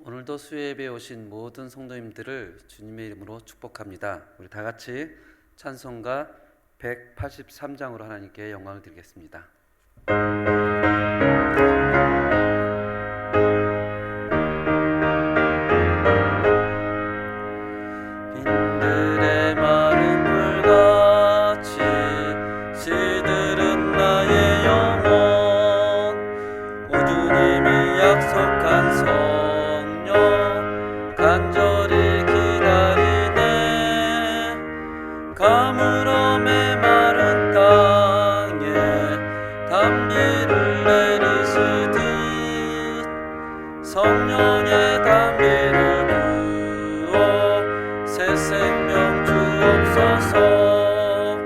오늘도 수요예배에 오신 모든 성도님들을 주님의 이름으로 축복합니다. 우리 다 같이 찬송가 183장으로 하나님께 영광을 드리겠습니다. 빈들의 마른 물같이 시들은 나의 영혼, 오 주님이 약속한 성령 간절히 기다리네. 가물어 메마른 땅에 단비를 내리시듯 성령의 단비를 부어 새 생명 주옵소서.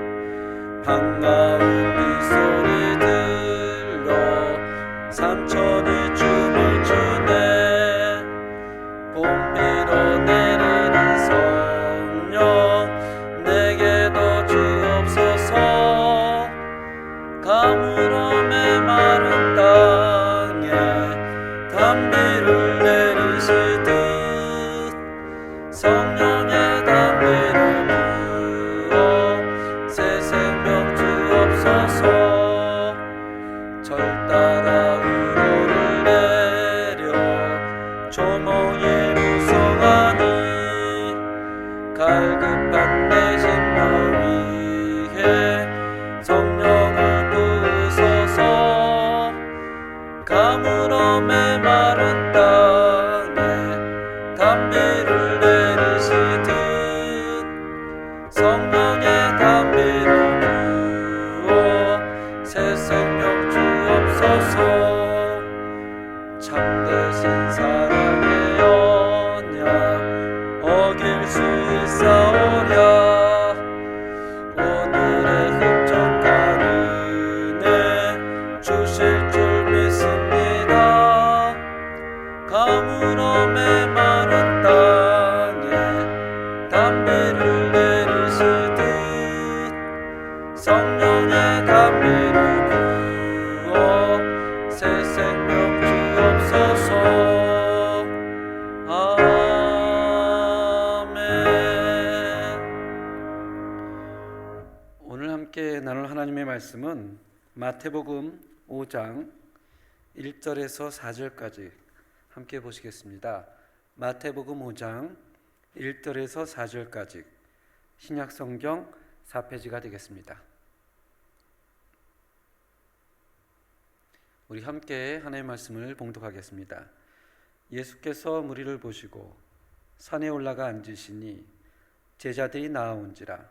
반가운 빗소리 들려 산천이 춤을 추네. 봄비로 내리는 성령 내게도 주옵소서. 가물어 메마른 땅에 단비를 내리시듯 성령의 단비를 부어 새 생명 주옵소서. 절 따라 우로를 내려 조몽이 무성하니 갈급한 내 심령 위에 성령을 부으소서. 가물어 메마른 땅에 단비를 내리시듯 성령의 단비를 부어 새 생명 주옵소서. 참되신 사랑의 언약 어길 수 있사오랴. 오늘의 흡족한 은혜 주실 줄 믿습니다. 가물어 메마른 땅에 단비를 내리시듯 성령의 단비를 부어 새 생명 주옵소서. 아멘. 오늘 함께 나눌 하나님의 말씀은 마태복음 5장 1절에서 4절까지 함께 보시겠습니다. 마태복음 5장 1절에서 4절까지 신약성경 4페이지가 되겠습니다. 우리 함께 하나님의 말씀을 봉독하겠습니다. 예수께서 무리를 보시고 산에 올라가 앉으시니 제자들이 나아온지라.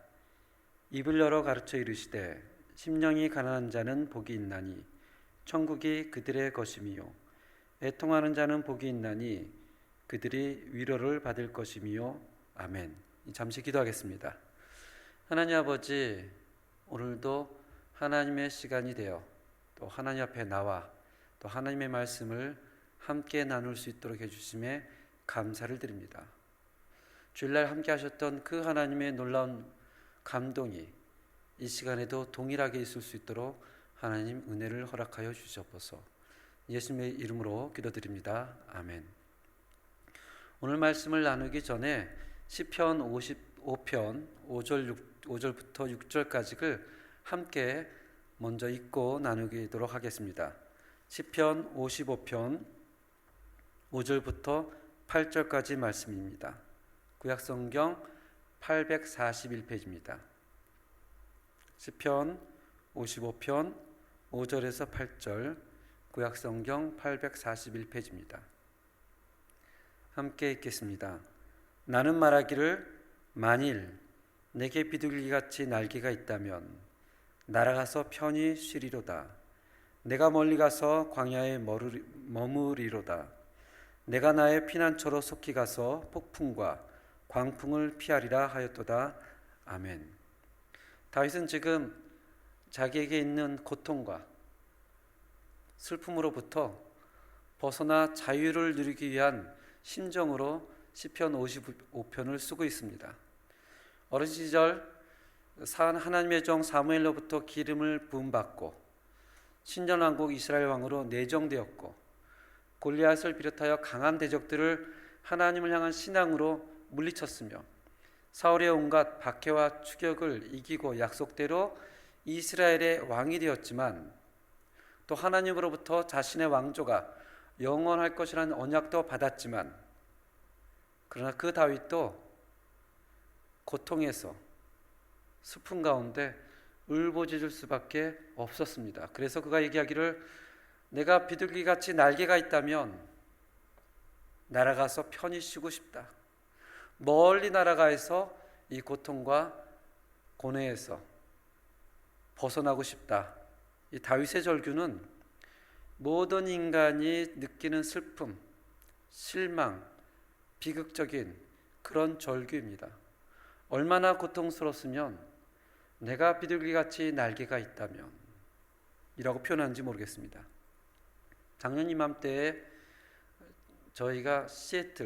입을 열어 가르쳐 이르시되 심령이 가난한 자는 복이 있나니 천국이 그들의 것임이요. 애통하는 자는 복이 있나니 그들이 위로를 받을 것임이요. 아멘. 잠시 기도하겠습니다. 하나님 아버지, 오늘도 하나님의 시간이 되어 또 하나님 앞에 나와 또 하나님의 말씀을 함께 나눌 수 있도록 해주심에 감사를 드립니다. 주일날 함께 하셨던 그 하나님의 놀라운 감동이 이 시간에도 동일하게 있을 수 있도록 하나님 은혜를 허락하여 주시옵소서. 예수님의 이름으로 기도드립니다. 아멘. 오늘 말씀을 나누기 전에 시편 55편 5절부터 6절까지를 함께 먼저 읽고 나누도록 하겠습니다. 시편 55편 5절부터 8절까지 말씀입니다. 구약성경 841페이지입니다. 시편 55편 5절에서 8절, 구약성경 841페이지입니다. 함께 읽겠습니다. 나는 말하기를 만일 내게 비둘기같이 날개가 있다면 날아가서 편히 쉬리로다. 내가 멀리 가서 광야에 머무리로다. 내가 나의 피난처로 속히 가서 폭풍과 광풍을 피하리라 하였도다. 아멘. 다윗은 지금 자기에게 있는 고통과 슬픔으로부터 벗어나 자유를 누리기 위한 심정으로 시편 55편을 쓰고 있습니다. 어린 시절 하나님의 종 사무엘로부터 기름을 부음받고 신전왕국 이스라엘 왕으로 내정되었고 골리앗을 비롯하여 강한 대적들을 하나님을 향한 신앙으로 물리쳤으며 사울의 온갖 박해와 추격을 이기고 약속대로 이스라엘의 왕이 되었지만 또 하나님으로부터 자신의 왕조가 영원할 것이라는 언약도 받았지만 그러나 그 다윗도 고통에서 슬픔 가운데 울부짖을 수밖에 없었습니다. 그래서 그가 얘기하기를 내가 비둘기같이 날개가 있다면 날아가서 편히 쉬고 싶다. 멀리 날아가서 이 고통과 고뇌에서 벗어나고 싶다. 이 다윗의 절규는 모든 인간이 느끼는 슬픔, 실망, 비극적인 그런 절규입니다. 얼마나 고통스러웠으면 내가 비둘기같이 날개가 있다면 이라고 표현하는지 모르겠습니다. 작년 이맘때에 저희가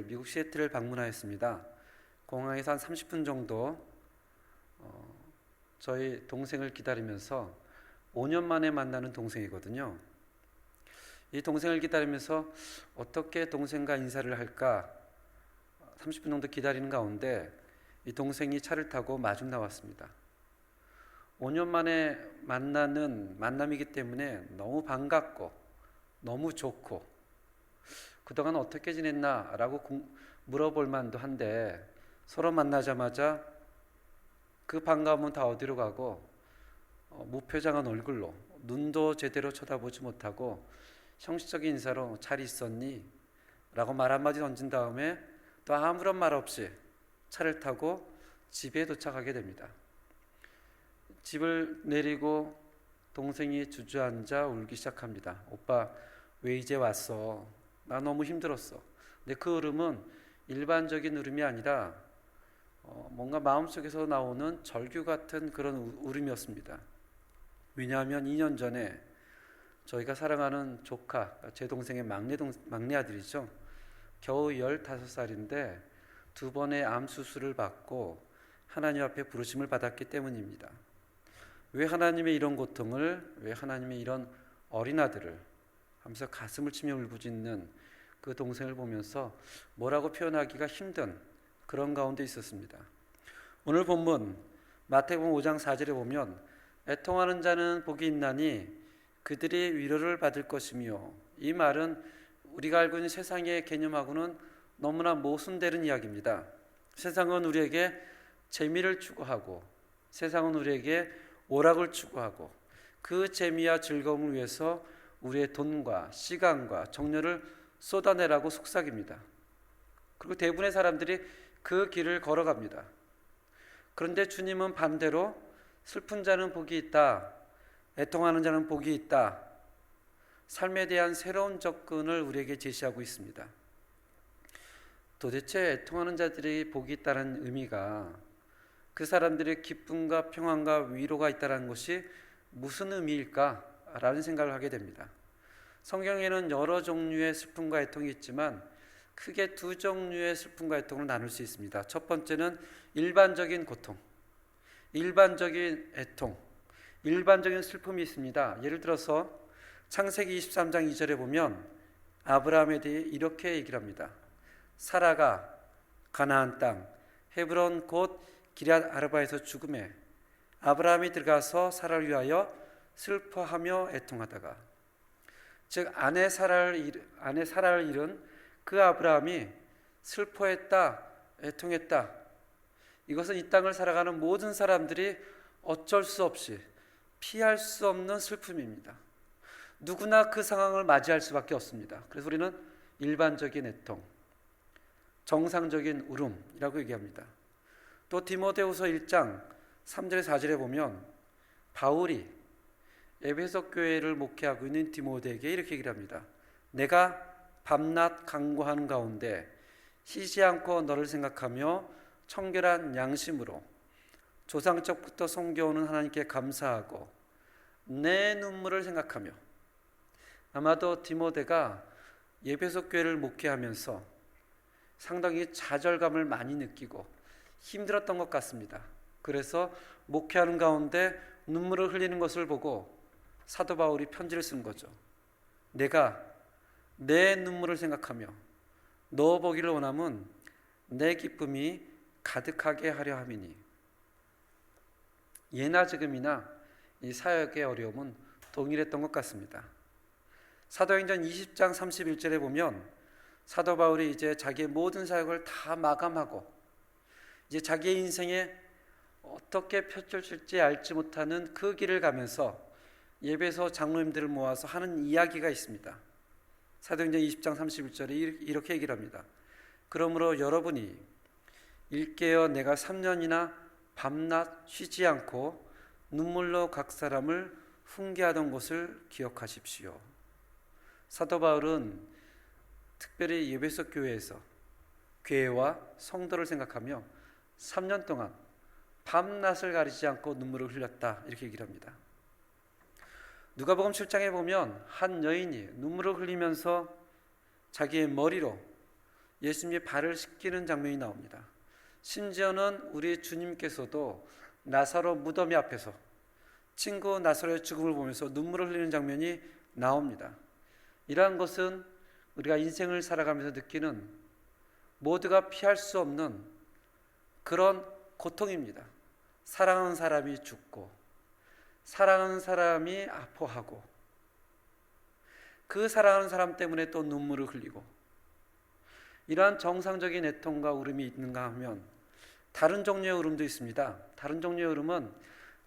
미국 시애틀을 방문하였습니다. 공항에서 한 30분 정도 저희 동생을 기다리면서 5년 만에 만나는 동생이거든요. 이 동생을 기다리면서 어떻게 동생과 인사를 할까 30분 정도 기다리는 가운데 이 동생이 차를 타고 마중 나왔습니다. 5년 만에 만나는 만남이기 때문에 너무 반갑고 너무 좋고 그동안 어떻게 지냈나 라고 물어볼 만도 한데 서로 만나자마자 그 반가움은 다 어디로 가고 무표정한 얼굴로 눈도 제대로 쳐다보지 못하고 형식적인 인사로 잘 있었니? 라고 말 한마디 던진 다음에 또 아무런 말 없이 차를 타고 집에 도착하게 됩니다. 집을 내리고 동생이 주저앉아 울기 시작합니다. 오빠 왜 이제 왔어? 나 너무 힘들었어. 근데 그 울음은 일반적인 울음이 아니라 뭔가 마음속에서 나오는 절규 같은 그런 울음이었습니다. 왜냐하면 2년 전에 저희가 사랑하는 조카, 제 동생의 막내 아들이죠. 겨우 15살인데 2번의 암 수술을 받고 하나님 앞에 부르심을 받았기 때문입니다. 왜 하나님의 이런 고통을, 왜 하나님의 이런 어린 아들을 하면서 가슴을 치며 울부짖는 그 동생을 보면서 뭐라고 표현하기가 힘든 그런 가운데 있었습니다. 오늘 본문 마태복음 5장 4절에 보면 애통하는 자는 복이 있나니 그들이 위로를 받을 것이며, 이 말은 우리가 알고 있는 세상의 개념하고는 너무나 모순되는 이야기입니다. 세상은 우리에게 재미를 추구하고 세상은 우리에게 오락을 추구하고 그 재미와 즐거움을 위해서 우리의 돈과 시간과 정열을 쏟아내라고 속삭입니다. 그리고 대부분의 사람들이 그 길을 걸어갑니다. 그런데 주님은 반대로 슬픈 자는 복이 있다, 애통하는 자는 복이 있다, 삶에 대한 새로운 접근을 우리에게 제시하고 있습니다. 도대체 애통하는 자들이 복이 있다는 의미가, 그 사람들의 기쁨과 평안과 위로가 있다는 것이 무슨 의미일까라는 생각을 하게 됩니다. 성경에는 여러 종류의 슬픔과 애통이 있지만 크게 두 종류의 슬픔과 애통을 나눌 수 있습니다. 첫 번째는 일반적인 고통, 일반적인 애통, 일반적인 슬픔이 있습니다. 예를 들어서 창세기 23장 2절에 보면 아브라함에 대해 이렇게 얘기를 합니다. 사라가 가나안 땅 헤브론 곧 기럇 아르바에서 죽음에 아브라함이 들어가서 사라를 위하여 슬퍼하며 애통하다가, 즉 아내 사라를 잃은 그 아브라함이 슬퍼했다, 애통했다. 이것은 이 땅을 살아가는 모든 사람들이 어쩔 수 없이 피할 수 없는 슬픔입니다. 누구나 그 상황을 맞이할 수밖에 없습니다. 그래서 우리는 일반적인 애통, 정상적인 울음이라고 얘기합니다. 또 디모데후서 1장 3절 4절에 보면 바울이 에베소 교회를 목회하고 있는 디모데에게 이렇게 얘기를 합니다. 내가 밤낮 간구하는 가운데 쉬지 않고 너를 생각하며 청결한 양심으로 조상적부터 섬겨오는 하나님께 감사하고 내 눈물을 생각하며. 아마도 디모데가 에베소 교회를 목회하면서 상당히 좌절감을 많이 느끼고 힘들었던 것 같습니다. 그래서 목회하는 가운데 눈물을 흘리는 것을 보고 사도 바울이 편지를 쓴 거죠. 내가 내 눈물을 생각하며 넣어보기를 원함은 내 기쁨이 가득하게 하려 함이니. 예나 지금이나 이 사역의 어려움은 동일했던 것 같습니다. 사도행전 20장 31절에 보면 사도 바울이 이제 자기의 모든 사역을 다 마감하고 이제 자기의 인생에 어떻게 펼쳐질지 알지 못하는 그 길을 가면서 예배소 장로님들을 모아서 하는 이야기가 있습니다. 사도행전 20장 31절에 이렇게 얘기를 합니다. 그러므로 여러분이 일깨어 내가 3년이나 밤낮 쉬지 않고 눈물로 각 사람을 훈계하던 것을 기억하십시오. 사도 바울은 특별히 예배소 교회에서 교회와 성도를 생각하며 3년 동안 밤낮을 가리지 않고 눈물을 흘렸다, 이렇게 얘기를 합니다. 누가복음 7장에 보면 한 여인이 눈물을 흘리면서 자기의 머리로 예수님의 발을 씻기는 장면이 나옵니다. 심지어는 우리 주님께서도 나사로 무덤이 앞에서 친구 나사로의 죽음을 보면서 눈물을 흘리는 장면이 나옵니다. 이러한 것은 우리가 인생을 살아가면서 느끼는 모두가 피할 수 없는 그런 고통입니다. 사랑하는 사람이 죽고 사랑하는 사람이 아파하고 그 사랑하는 사람 때문에 또 눈물을 흘리고, 이러한 정상적인 애통과 울음이 있는가 하면 다른 종류의 울음도 있습니다. 다른 종류의 울음은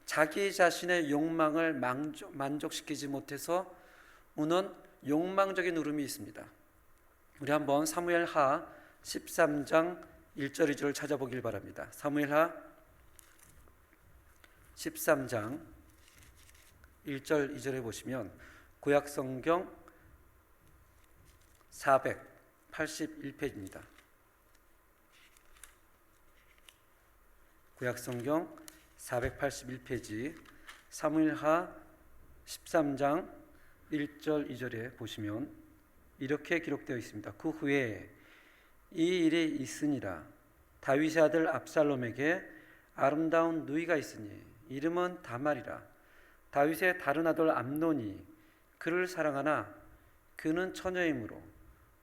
자기 자신의 욕망을 만족시키지 못해서 우는 욕망적인 울음이 있습니다. 우리 한번 사무엘하 13장 1절 2절을 찾아보길 바랍니다. 사무엘하 13장 1절 2절에 보시면 구약성경 481페이지입니다. 구약성경 481페이지 사무엘하 13장 1절 2절에 보시면 이렇게 기록되어 있습니다. 그 후에 이 일이 있으니라. 다윗의 아들 압살롬에게 아름다운 누이가 있으니 이름은 다말이라. 다윗의 다른 아들 암논이 그를 사랑하나 그는 처녀이므로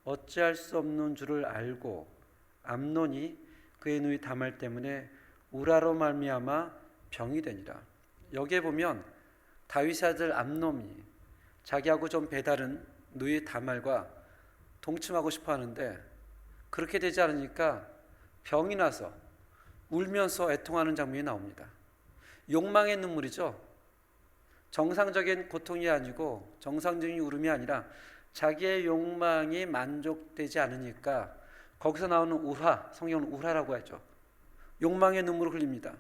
어찌할 수 없는 줄을 알고 암논이 그의 누이 다말 때문에 우라로 말미암아 병이 되니라. 여기에 보면 다윗의 아들 암논이 자기하고 좀 배다른 누이 다말과 동침하고 싶어 하는데 그렇게 되지 않으니까 병이 나서 울면서 애통하는 장면이 나옵니다. 욕망의 눈물이죠. 정상적인 고통이 아니고 정상적인 울음이 아니라 자기의 욕망이 만족되지 않으니까 거기서 나오는 울화, 성경은 울화라고 하죠. 욕망의 눈물을 흘립니다.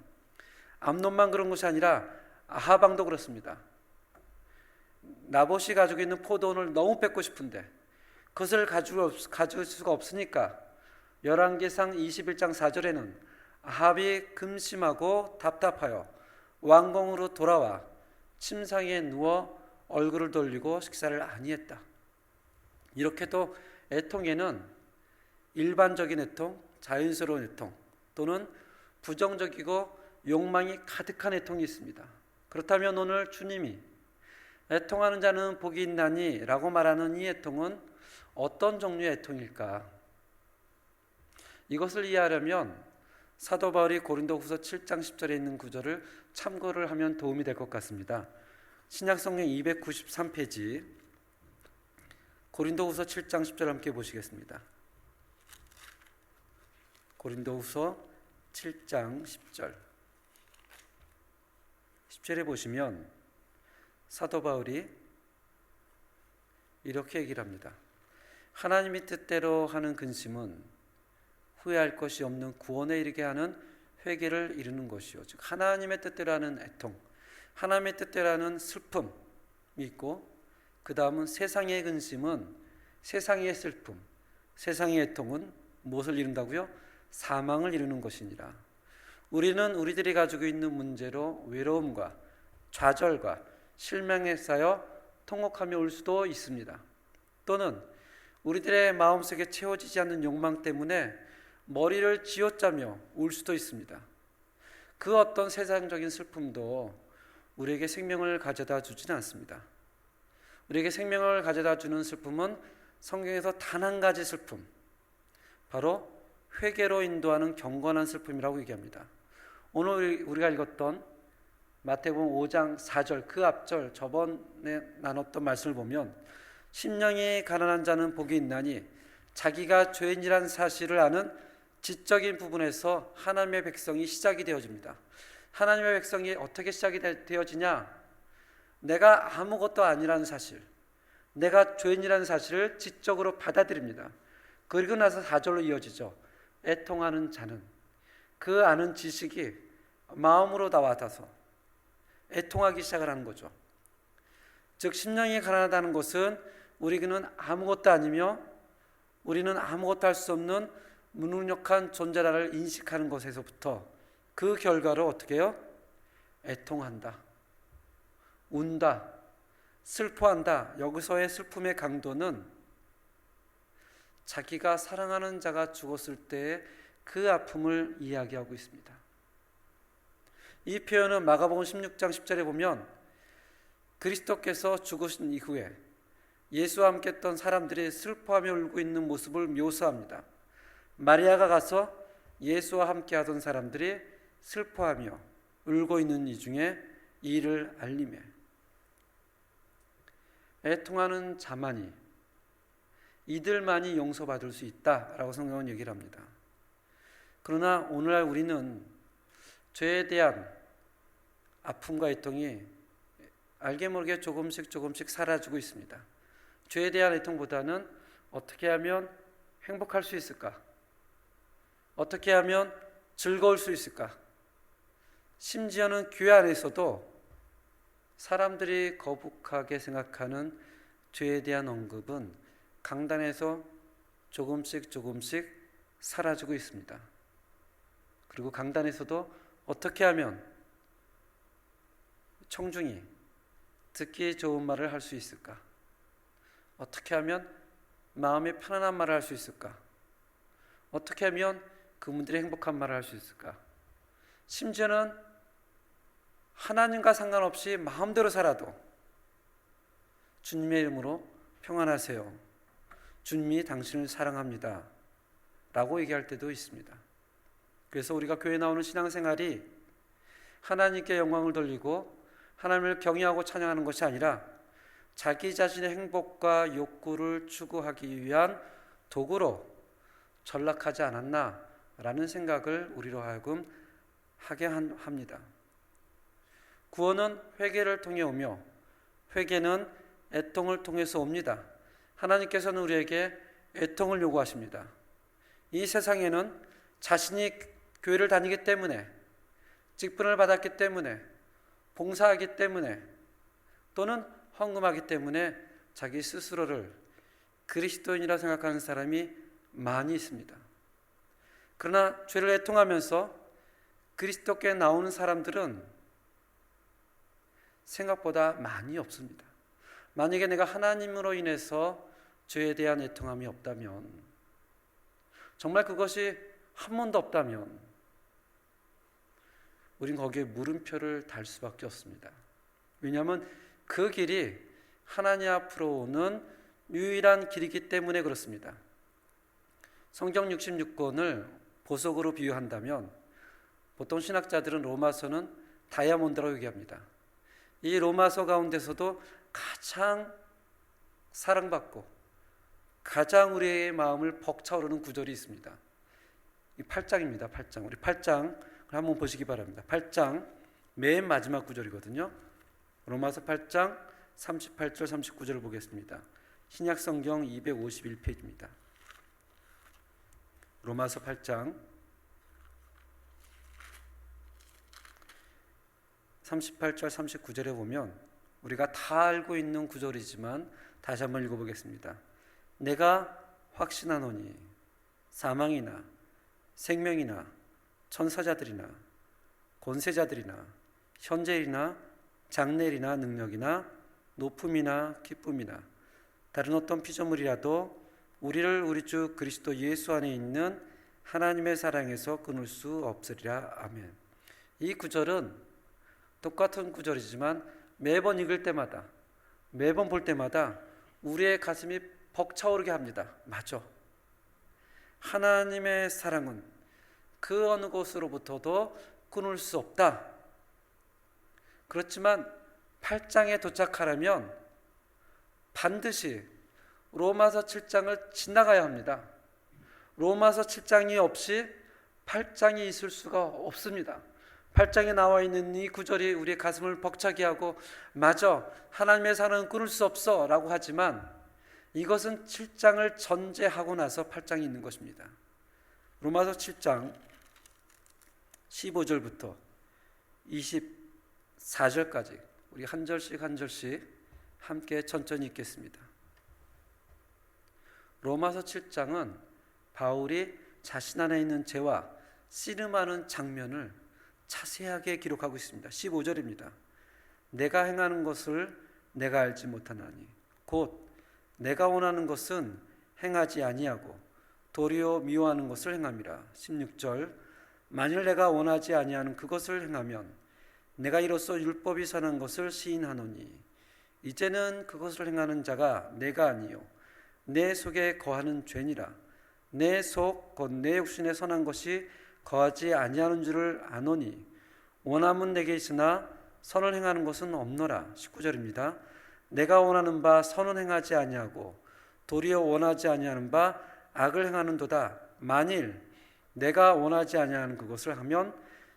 암논만 그런 것이 아니라 아하방도 그렇습니다. 나봇이 가지고 있는 포도원을 너무 뺏고 싶은데 그것을 가질 수가 없으니까 열왕기상 21장 4절에는 아합이 근심하고 답답하여 왕궁으로 돌아와 침상에 누워 얼굴을 돌리고 식사를 아니했다. 이렇게도 애통에는 일반적인 애통, 자연스러운 애통 또는 부정적이고 욕망이 가득한 애통이 있습니다. 그렇다면 오늘 주님이 애통하는 자는 복이 있나니 라고 말하는 이 애통은 어떤 종류의 애통일까? 이것을 이해하려면 사도 바울이 고린도후서 7장 10절에 있는 구절을 참고를 하면 도움이 될 것 같습니다. 신약성경 293페이지 고린도후서 7장 10절 함께 보시겠습니다. 고린도후서 7장 10절 10절에 보시면 사도 바울이 이렇게 얘기를 합니다. 하나님의 뜻대로 하는 근심은 후회할 것이 없는 구원에 이르게 하는 회개를 이루는 것이요. 즉 하나님의 뜻대로 하는 애통, 하나님의 뜻대로 하는 슬픔이 있고, 그 다음은 세상의 근심은 세상의 슬픔, 세상의 애통은 무엇을 이룬다고요? 사망을 이루는 것이니라. 우리는 우리들이 가지고 있는 문제로 외로움과 좌절과 실망에 쌓여 통곡하며 울 수도 있습니다. 또는 우리들의 마음속에 채워지지 않는 욕망 때문에 머리를 쥐어짜며 울 수도 있습니다. 그 어떤 세상적인 슬픔도 우리에게 생명을 가져다 주지는 않습니다. 우리에게 생명을 가져다 주는 슬픔은 성경에서 단 한 가지 슬픔, 바로 회개로 인도하는 경건한 슬픔이라고 얘기합니다. 오늘 우리가 읽었던 마태복음 5장 4절 그 앞절 저번에 나눴던 말씀을 보면 심령이 가난한 자는 복이 있나니 자기가 죄인이라는 사실을 아는 지적인 부분에서 하나님의 백성이 시작이 되어집니다. 하나님의 백성이 어떻게 시작이 되어지냐? 내가 아무것도 아니라는 사실, 내가 죄인이라는 사실을 지적으로 받아들입니다. 그리고 나서 4절로 이어지죠. 애통하는 자는, 그 아는 지식이 마음으로 나와서 애통하기 시작을 하는 거죠. 즉 심령이 가난하다는 것은 우리는 아무것도 아니며 우리는 아무것도 할 수 없는 무능력한 존재라를 인식하는 것에서부터 그 결과로 어떻게 해요? 애통한다, 운다, 슬퍼한다. 여기서의 슬픔의 강도는 자기가 사랑하는 자가 죽었을 때의 그 아픔을 이야기하고 있습니다. 이 표현은 마가복음 16장 10절에 보면 그리스도께서 죽으신 이후에 예수와 함께 했던 사람들이 슬퍼하며 울고 있는 모습을 묘사합니다. 마리아가 가서 예수와 함께 하던 사람들이 슬퍼하며 울고 있는 이 중에 이를 알리매 애통하는 자만이 이들만이 용서받을 수 있다라고 성경은 얘기를 합니다. 그러나 오늘날 우리는 죄에 대한 아픔과 애통이 알게 모르게 조금씩 사라지고 있습니다. 죄에 대한 애통보다는 어떻게 하면 행복할 수 있을까? 어떻게 하면 즐거울 수 있을까? 심지어는 교회 안에서도 사람들이 거북하게 생각하는 죄에 대한 언급은 강단에서 조금씩 사라지고 있습니다. 그리고 강단에서도 어떻게 하면 청중이 듣기 좋은 말을 할 수 있을까? 어떻게 하면 마음이 편안한 말을 할 수 있을까? 어떻게 하면 그분들이 행복한 말을 할 수 있을까? 심지어는 하나님과 상관없이 마음대로 살아도 주님의 이름으로 평안하세요, 주님이 당신을 사랑합니다 라고 얘기할 때도 있습니다. 그래서 우리가 교회에 나오는 신앙생활이 하나님께 영광을 돌리고 하나님을 경외하고 찬양하는 것이 아니라 자기 자신의 행복과 욕구를 추구하기 위한 도구로 전락하지 않았나라는 생각을 우리로 하여금 하게 합니다. 구원은 회개를 통해 오며 회개는 애통을 통해서 옵니다. 하나님께서는 우리에게 애통을 요구하십니다. 이 세상에는 자신이 교회를 다니기 때문에, 직분을 받았기 때문에, 봉사하기 때문에, 또는 헌금하기 때문에 자기 스스로를 그리스도인이라 생각하는 사람이 많이 있습니다. 그러나 죄를 애통하면서 그리스도께 나오는 사람들은 생각보다 많이 없습니다. 만약에 내가 하나님으로 인해서 죄에 대한 애통함이 없다면, 정말 그것이 한 번도 없다면 우린 거기에 물음표를 달 수밖에 없습니다. 왜냐하면 그 길이 하나님 앞으로 오는 유일한 길이기 때문에 그렇습니다. 성경 66권을 보석으로 비유한다면 보통 신학자들은 로마서는 다이아몬드라고 얘기합니다. 이 로마서 가운데서도 가장 사랑받고 가장 우리의 마음을 벅차오르는 구절이 있습니다. 이 8장입니다. 8장. 우리 8장을 한번 보시기 바랍니다. 8장 맨 마지막 구절이거든요. 로마서 8장 38절 39절을 보겠습니다. 신약성경 251페이지입니다. 로마서 8장 38절 39절에 보면 우리가 다 알고 있는 구절이지만 다시 한번 읽어보겠습니다. 내가 확신하노니 사망이나 생명이나 천사자들이나 권세자들이나 현재일이나 장래일이나 능력이나 높음이나 기쁨이나 다른 어떤 피조물이라도 우리를 우리 주 그리스도 예수 안에 있는 하나님의 사랑에서 끊을 수 없으리라. 아멘. 이 구절은 똑같은 구절이지만 매번 읽을 때마다, 매번 볼 때마다 우리의 가슴이 벅차오르게 합니다. 맞아. 하나님의 사랑은 그 어느 곳으로부터도 끊을 수 없다. 그렇지만 8장에 도착하려면 반드시 로마서 7장을 지나가야 합니다. 로마서 7장이 없이 8장이 있을 수가 없습니다. 8장에 나와 있는 이 구절이 우리의 가슴을 벅차게 하고 맞아, 하나님의 사랑은 끊을 수 없어 라고 하지만 이것은 7장을 전제하고 나서 8장이 있는 것입니다. 로마서 7장 15절부터 24절까지 우리 한 절씩 한 절씩 함께 천천히 읽겠습니다. 로마서 7장은 바울이 자신 안에 있는 죄와 씨름하는 장면을 자세하게 기록하고 있습니다. 15절입니다. 내가 행하는 것을 내가 알지 못하나니 곧 내가 원하는 것은 행하지 아니하고 도리어 미워하는 것을 행함이라. 16절 만일 내가 원하지 아니하는 그것을 행하면 내가 이로써 율법이 선한 것을 시인하노니 이제는 그것을 행하는 자가 내가 아니요 내 속에 거하는 죄니라. 내 속 곧 내 육신에 선한 것이 거하지 아니하는 줄을 아노니 원함은 내게 있으나 선을 행하는 것은 없노라. 19절입니다. 내가 원하는 바 선은 행하지 아니하고 도리어 원하지 아니하는 바 악을 행하는도다. 만일 내가 원하지 아니하는 그것을 하면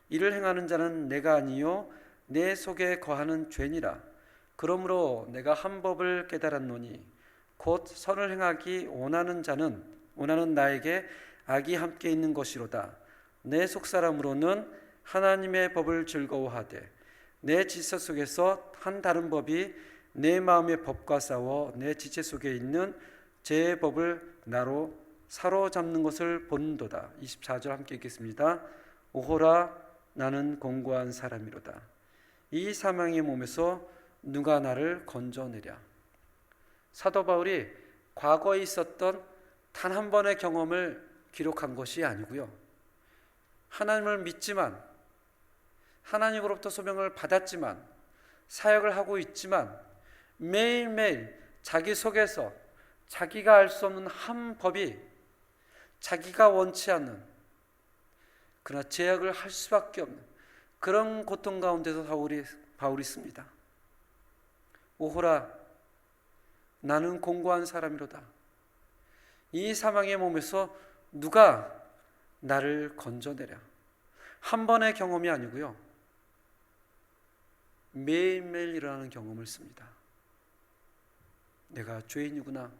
이를 행하는 자는 내가 아니요 내 속에 거하는 죄니라. 그러므로 내가 한 법을 깨달았노니 곧 선을 행하기 원하는 나에게 악이 함께 있는 것이로다. 내 속사람으로는 하나님의 법을 즐거워하되 내 지체 속에서 한 다른 법이 내 마음의 법과 싸워 내 지체 속에 있는 죄의 법을 나로 사로잡는 것을 보는도다. 24절 함께 읽겠습니다. 오호라 나는 공고한 사람이로다. 이 사망의 몸에서 누가 나를 건져내랴. 사도 바울이 과거에 있었던 단 한 번의 경험을 기록한 것이 아니고요. 하나님을 믿지만 하나님으로부터 소명을 받았지만 사역을 하고 있지만 매일매일 자기 속에서 자기가 알 수 없는 한 법이 자기가 원치 않는 그러나 제약을 할 수밖에 없는 그런 고통 가운데서 바울이 씁니다. 오호라 나는 공고한 사람이로다. 이 사망의 몸에서 누가 나를 건져내랴. 한 번의 경험이 아니고요. 매일매일 일어나는 경험을 씁니다. 내가 죄인이구나.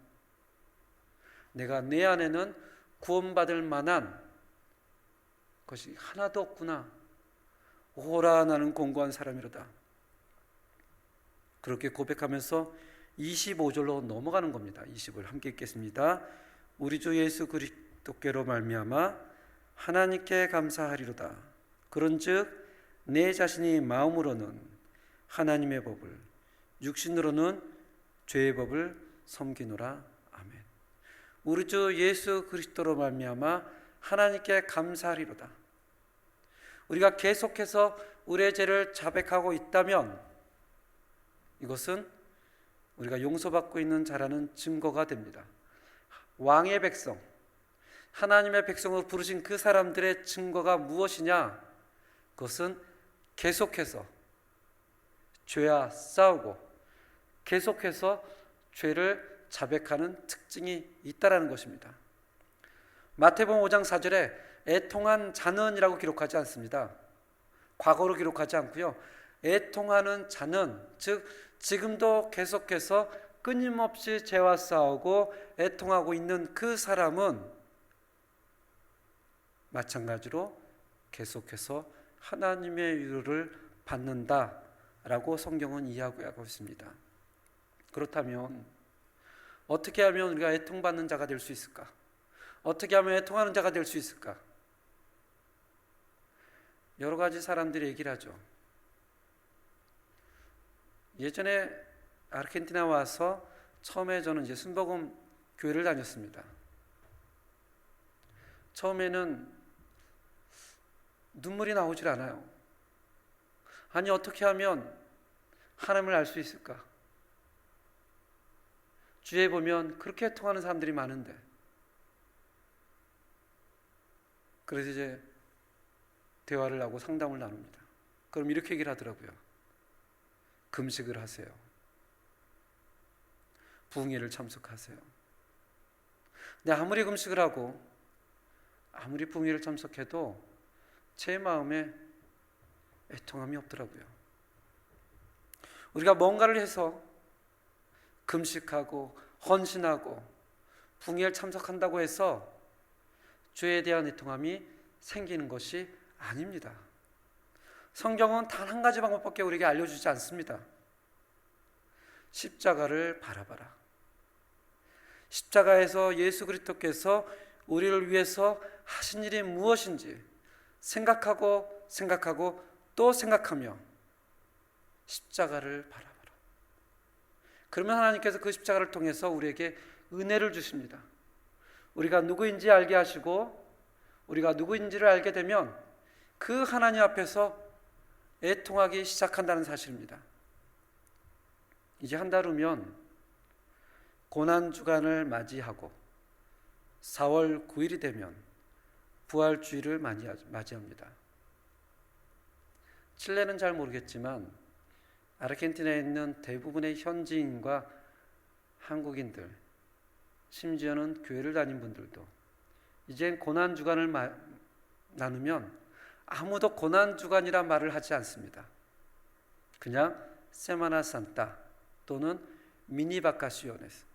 내가 내 안에는 구원받을 만한 것이 하나도 없구나. 오호라 나는 공고한 사람이로다. 그렇게 고백하면서 25절로 넘어가는 겁니다. 20을 함께 읽겠습니다. 우리 주 예수 그리스도께로 말미암아 하나님께 감사하리로다. 그런즉 내 자신이 마음으로는 하나님의 법을 육신으로는 죄의 법을 섬기노라. 아멘. 우리 주 예수 그리스도로 말미암아 하나님께 감사하리로다. 우리가 계속해서 우리의 죄를 자백하고 있다면 이것은 우리가 용서받고 있는 자라는 증거가 됩니다. 왕의 백성, 하나님의 백성으로 부르신 그 사람들의 증거가 무엇이냐? 그것은 계속해서 죄와 싸우고 계속해서 죄를 자백하는 특징이 있다라는 것입니다. 마태복음 5장 4절에 애통한 자는이라고 기록하지 않습니다. 과거로 기록하지 않고요. 애통하는 자는 즉 지금도 계속해서 끊임없이 죄와 싸우고 애통하고 있는 그 사람은 마찬가지로 계속해서 하나님의 위로를 받는다라고 성경은 이야기하고 있습니다. 그렇다면 어떻게 하면 우리가 애통받는 자가 될 수 있을까? 어떻게 하면 애통하는 자가 될 수 있을까? 여러 가지 사람들이 얘기를 하죠. 예전에 아르헨티나 와서 처음에 저는 이제 순복음 교회를 다녔습니다. 처음에는 눈물이 나오질 않아요. 아니 어떻게 하면 하나님을 알 수 있을까? 주위에 보면 그렇게 애통하는 사람들이 많은데, 그래서 이제 대화를 하고 상담을 나눕니다. 그럼 이렇게 얘기를 하더라고요. 금식을 하세요. 부흥회를 참석하세요. 근데 아무리 금식을 하고 아무리 부흥회를 참석해도 제 마음에 애통함이 없더라고요. 우리가 뭔가를 해서 금식하고 헌신하고 부흥회를 참석한다고 해서 죄에 대한 애통함이 생기는 것이 아닙니다. 성경은 단 한 가지 방법밖에 우리에게 알려주지 않습니다. 십자가를 바라봐라. 십자가에서 예수 그리스도께서 우리를 위해서 하신 일이 무엇인지 생각하고 또 생각하며 십자가를 바라봐라. 그러면 하나님께서 그 십자가를 통해서 우리에게 은혜를 주십니다. 우리가 누구인지 알게 하시고 우리가 누구인지를 알게 되면 그 하나님 앞에서 애통하기 시작한다는 사실입니다. 이제 한 달 후면 고난주간을 맞이하고 4월 9일이 되면 부활주일을 맞이합니다. 칠레는 잘 모르겠지만 아르헨티나에 있는 대부분의 현지인과 한국인들, 심지어는 교회를 다닌 분들도 이젠 고난주간을 나누면 아무도 고난주간이란 말을 하지 않습니다. 그냥 세마나 산타 또는 미니 바카시오네스.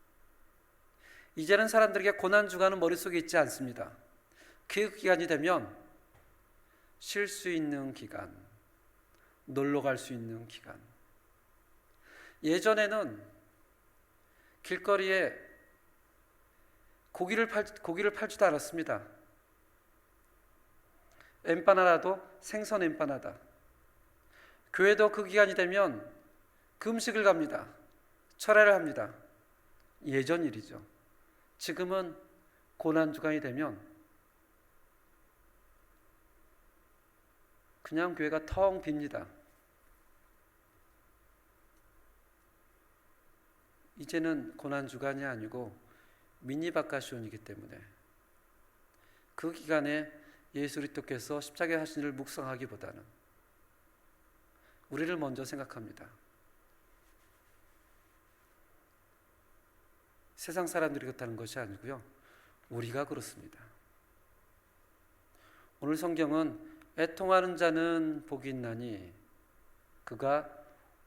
이제는 사람들에게 고난주간은 머릿속에 있지 않습니다. 그 기간이 되면 쉴 수 있는 기간, 놀러 갈 수 있는 기간. 예전에는 길거리에 고기를 팔지도 않았습니다. 엠파나다도 생선 엠파나다. 교회도 그 기간이 되면 금식을 갑니다. 철회를 합니다. 예전 일이죠. 지금은 고난주간이 되면 그냥 교회가 텅 빕니다. 이제는 고난주간이 아니고 미니 바카시온이기 때문에 그 기간에 예수 그리스도께서 십자가에 하신 일을 묵상하기보다는 우리를 먼저 생각합니다. 세상 사람들이 그렇다는 것이 아니고요. 우리가 그렇습니다. 오늘 성경은 애통하는 자는 복이 있나니 그가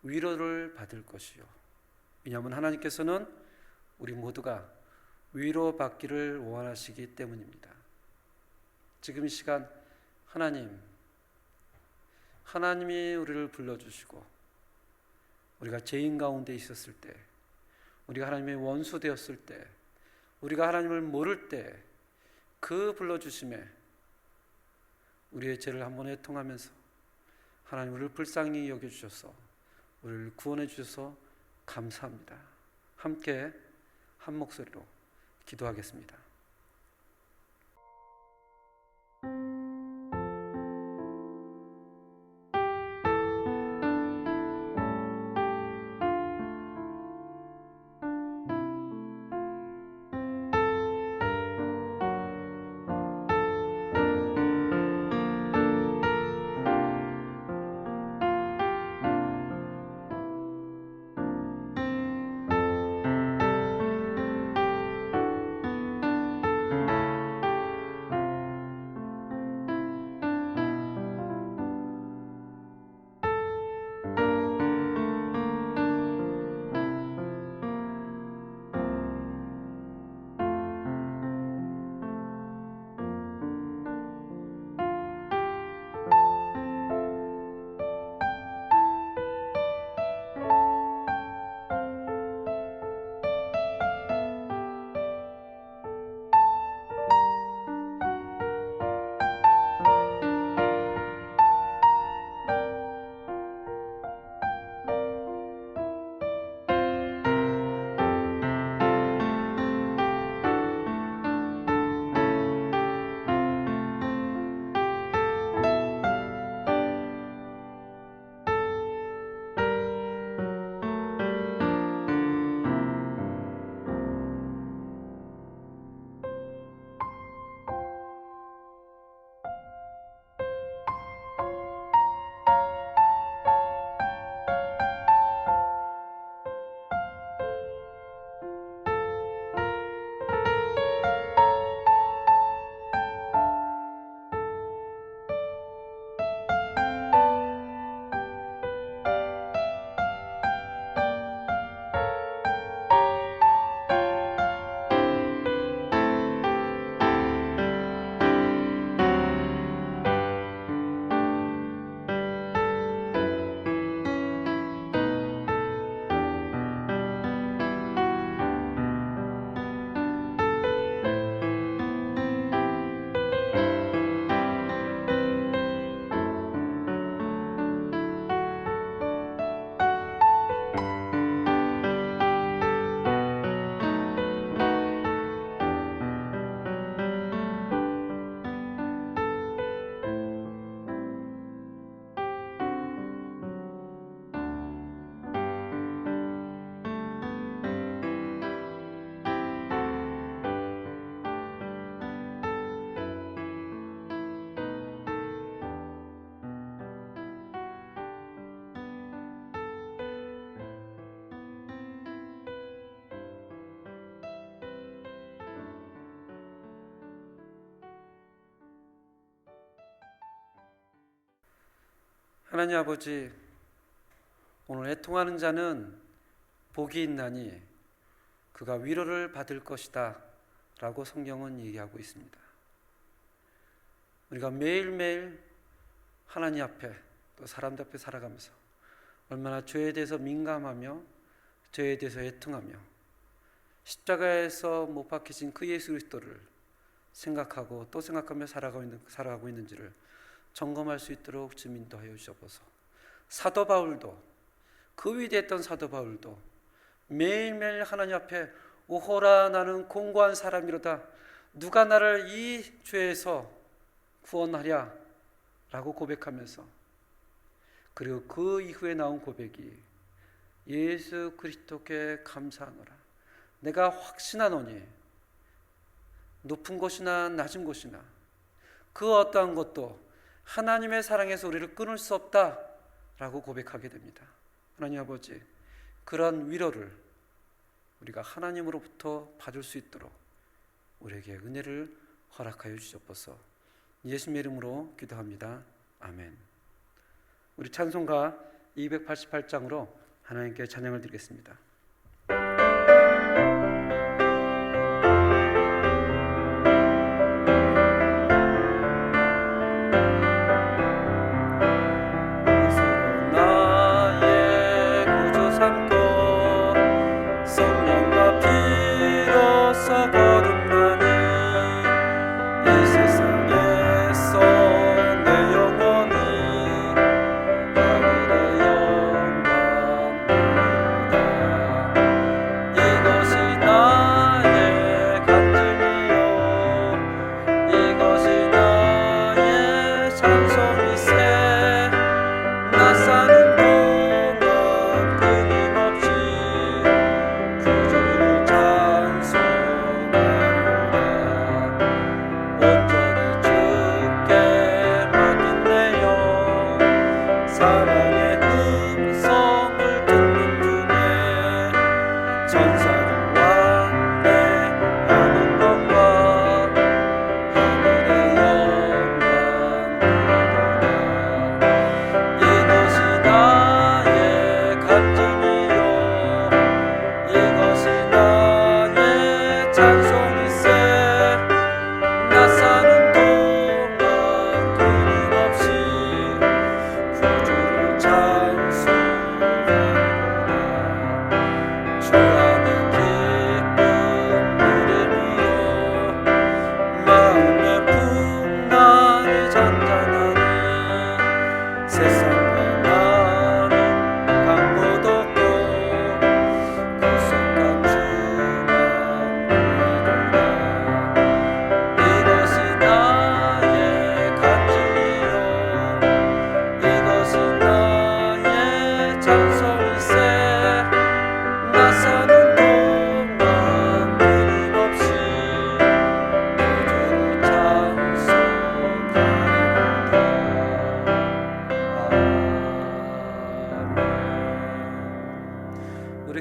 위로를 받을 것이요. 왜냐하면 하나님께서는 우리 모두가 위로받기를 원하시기 때문입니다. 지금 이 시간 하나님이 우리를 불러주시고 우리가 죄인 가운데 있었을 때, 우리가 하나님의 원수 되었을 때, 우리가 하나님을 모를 때 그 불러주심에 우리의 죄를 한번 애통하면서 하나님 우리를 불쌍히 여겨주셔서 우리를 구원해 주셔서 감사합니다. 함께 한 목소리로 기도하겠습니다. 하나님 아버지, 오늘 애통하는 자는 복이 있나니 그가 위로를 받을 것이다 라고 성경은 얘기하고 있습니다. 우리가 매일매일 하나님 앞에 또 사람들 앞에 살아가면서 얼마나 죄에 대해서 민감하며 죄에 대해서 애통하며 십자가에서 못 박히신 그 예수 그리스도를 생각하고 또 생각하며 살아가고 있는지를 점검할 수 있도록 좀 인도하여 주옵소서. 사도 바울도, 그 위대했던 사도 바울도 매일매일 하나님 앞에 오호라 나는 공고한 사람이로다, 누가 나를 이 죄에서 구원하랴 라고 고백하면서, 그리고 그 이후에 나온 고백이 예수 그리스도께 감사하노라, 내가 확신하노니 높은 곳이나 낮은 곳이나 그 어떠한 것도 하나님의 사랑에서 우리를 끊을 수 없다 라고 고백하게 됩니다. 하나님 아버지, 그런 위로를 우리가 하나님으로부터 받을 수 있도록 우리에게 은혜를 허락하여 주시옵소서. 예수님의 이름으로 기도합니다. 아멘. 우리 찬송가 288장으로 하나님께 찬양을 드리겠습니다.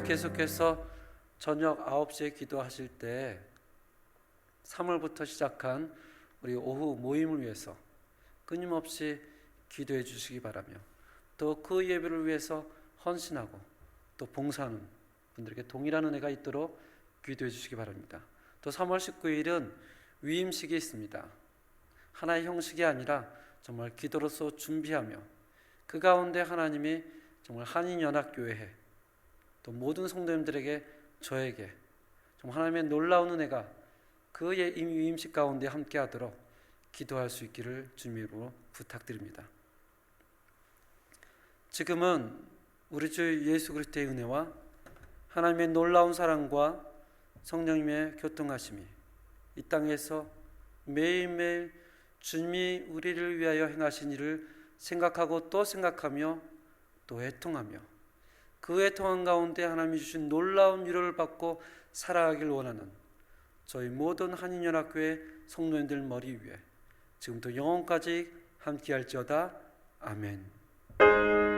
계속해서 저녁 9시에 기도하실 때 3월부터 시작한 우리 오후 모임을 위해서 끊임없이 기도해 주시기 바라며, 또 그 예배를 위해서 헌신하고 또 봉사하는 분들에게 동일한 은혜가 있도록 기도해 주시기 바랍니다. 또 3월 19일은 위임식이 있습니다. 하나의 형식이 아니라 정말 기도로서 준비하며 그 가운데 하나님이 정말 한인연합교회에 또 모든 성도님들에게, 저에게 정말 하나님의 놀라운 은혜가 그 위임식 가운데 함께하도록 기도할 수 있기를 주님으로 부탁드립니다. 지금은 우리 주 예수 그리스도의 은혜와 하나님의 놀라운 사랑과 성령님의 교통하심이 이 땅에서 매일매일 주님이 우리를 위하여 행하신 일을 생각하고 또 생각하며 또 애통하며 그 애통한 가운데 하나님이 주신 놀라운 위로를 받고 살아가길 원하는 저희 모든 한인연합교회 성도님들 머리 위에 지금부터 영원까지 함께할지어다. 아멘.